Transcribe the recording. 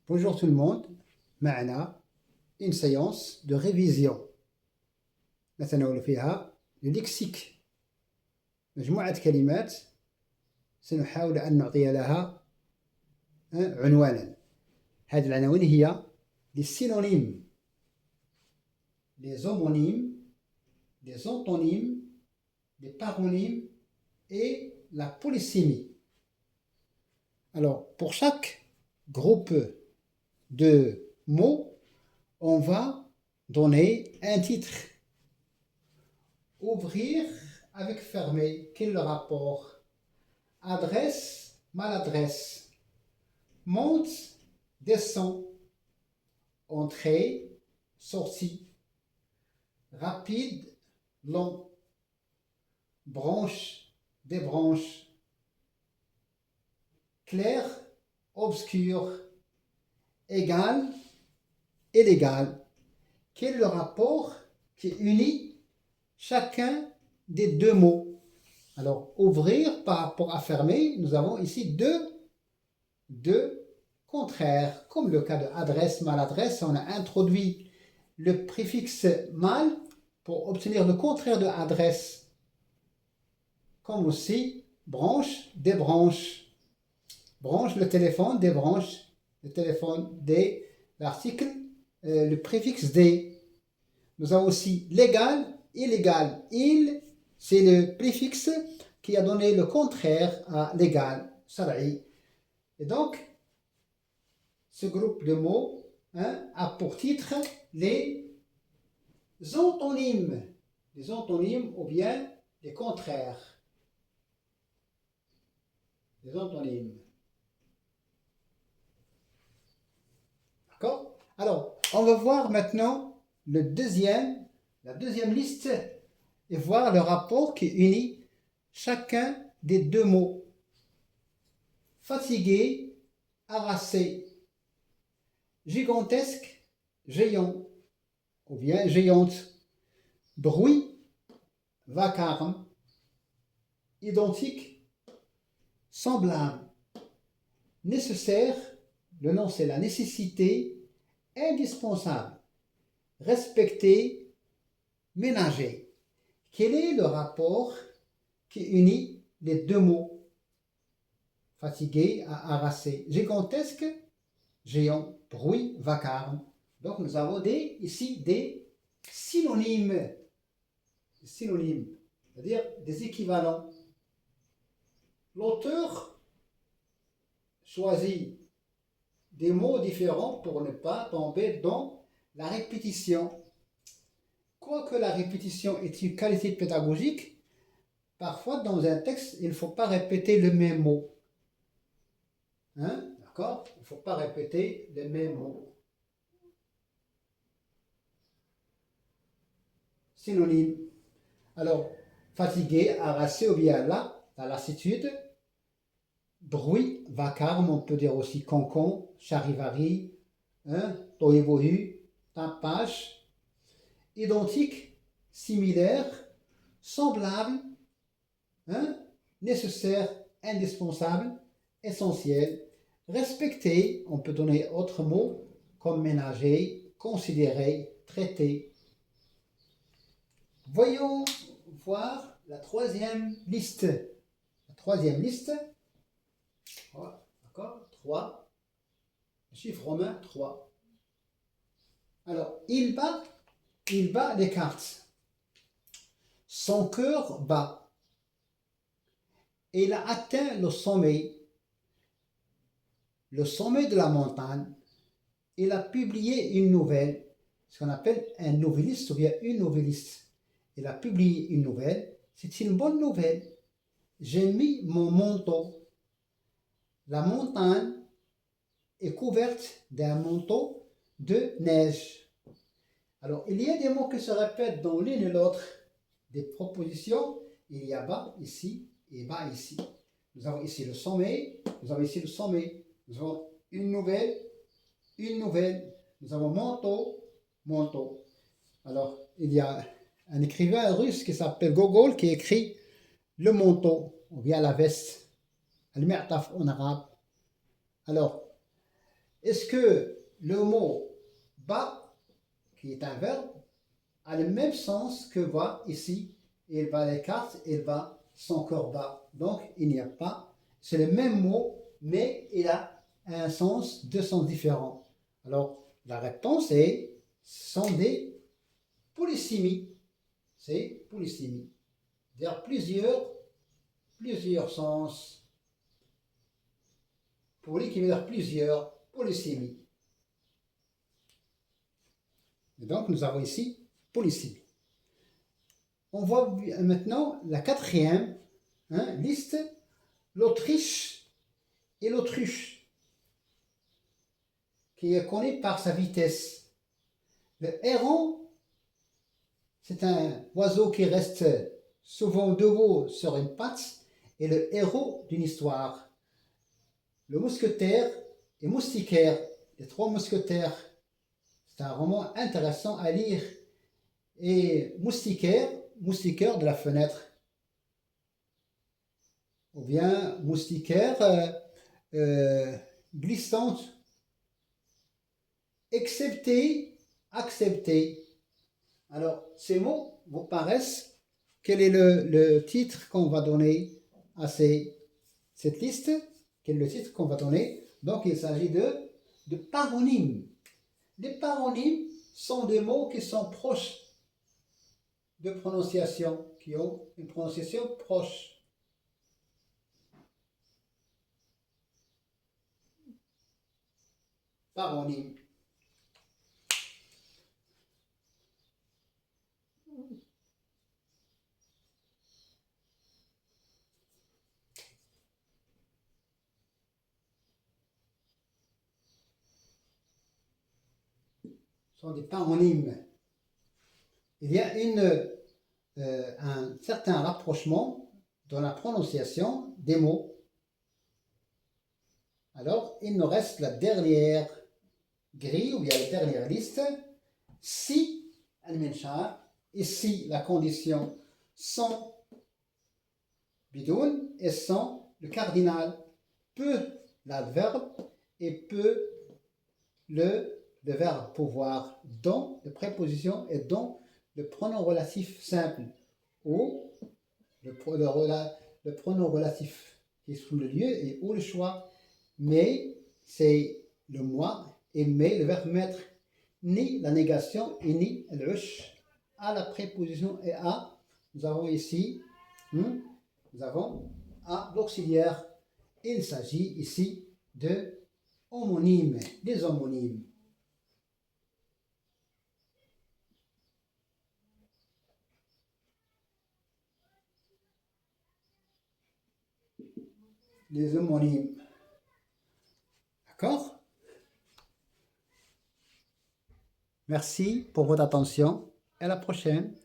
Bonjour tout le monde, معنا une séance de révision نتناول فيها الليكسيك مجموعة كلمات سنحاول أن نعطي لها عنوانا. هذه العناوين هي les synonymes, les homonymes, les antonymes, les paronymes et la polysémie. Alors, pour chaque groupe de mots, on va donner un titre. Ouvrir avec fermer, quel est le rapport? Adresse, maladresse. Monte, descend. Entrée, sortie. Rapide, long. Branche, débranche. Clair, obscur. Égal, illégal. Quel est le rapport qui unit chacun des deux mots? Alors, ouvrir par rapport à fermer, nous avons ici deux contraires. Comme le cas de adresse, maladresse, on a introduit le préfixe mal pour obtenir le contraire de adresse. Comme aussi branche, débranche. Branche, le téléphone, débranche, le téléphone, des, l'article, le préfixe des. Nous avons aussi légal, illégal. Il, c'est le préfixe qui a donné le contraire à légal, shar'i. Et donc, ce groupe de mots a pour titre les antonymes. Les antonymes ou bien les contraires. Les antonymes. D'accord? Alors, on va voir maintenant la deuxième liste et voir le rapport qui unit chacun des deux mots. Fatigué, harassé. Gigantesque, géant, ou bien géante. Bruit, vacarme. Identique, semblable. Nécessaire, le nom c'est la nécessité, indispensable. Respecter, ménager. Quel est le rapport qui unit les deux mots? Fatigué à harasser. Gigantesque, géant, bruit, vacarme. Donc nous avons ici des synonymes. Synonymes, c'est-à-dire des équivalents. L'auteur choisit des mots différents pour ne pas tomber dans la répétition. Quoique la répétition est une qualité pédagogique, parfois dans un texte, il ne faut pas répéter le même mot. D'accord? Il ne faut pas répéter les mêmes mots. Synonyme. Alors, fatigué, harassé ou bien là, la lassitude. Bruit, vacarme, on peut dire aussi concon, charivari, tohubohu, tapage. Identique, similaire, semblable, nécessaire, indispensable, essentiel. Respecter, on peut donner autre mot comme ménager, considérer, traiter. Voyons voir la troisième liste. La troisième liste, d'accord, 3, chiffre romain 3. Alors, il bat les cartes. Son cœur bat. Et il a atteint le sommet de la montagne. Il a publié une nouvelle, ce qu'on appelle un novelliste ou bien une novelliste. Il a publié une nouvelle, c'est une bonne nouvelle. J'ai mis mon manteau. La montagne est couverte d'un manteau de neige. Alors, il y a des mots qui se répètent dans l'une et l'autre des propositions. Il y a bas ici et bas ici. Nous avons ici le sommet, nous avons ici le sommet. Nous avons une nouvelle. Nous avons manteau. Alors, il y a un écrivain russe qui s'appelle Gogol qui écrit le manteau, ou bien la veste, al-mi'taf en arabe. Alors, Est-ce que le mot ba, qui est un verbe, a le même sens que va ici? Il va à l'écart, il va son corps bas. Donc, il n'y a pas. C'est le même mot, mais il a un sens, deux sens différents. Alors, la réponse est, sont des polysémies. C'est polysémie. C'est-à-dire plusieurs sens. Poly qui veut dire plusieurs, polysémie. Et donc, nous avons ici polysémie. On voit maintenant la quatrième liste, l'Autriche et l'autruche, qui est connu par sa vitesse. Le héron, c'est un oiseau qui reste souvent debout sur une patte, et le héros d'une histoire. Le mousquetaire et moustiquaire, les trois mousquetaires, c'est un roman intéressant à lire. Et moustiquaire de la fenêtre. Ou bien moustiquaire glissante. Excepté, accepté. Alors, ces mots vous paraissent, quel est le titre qu'on va donner à cette liste? Quel est le titre qu'on va donner? Donc, il s'agit de paronymes. Les paronymes sont des mots qui sont proches de prononciation, qui ont une prononciation proche. Paronyme. Sont des paronymes. Il y a un certain rapprochement dans la prononciation des mots. Alors, il nous reste la dernière grille, ou bien la dernière liste. Si al-minchar, ici la condition sans bidoun et sans le cardinal, peu l'adverbe et peu le verbe pouvoir, dont le préposition et dont le pronom relatif simple, ou le pronom relatif qui est sous le lieu et ou le choix. Mais c'est le moi et mais le verbe mettre, ni la négation et ni l'ush à la préposition et à. Nous avons ici, nous avons à l'auxiliaire. Il s'agit ici de homonymes, des homonymes. Les homonymes. D'accord? Merci pour votre attention et à la prochaine.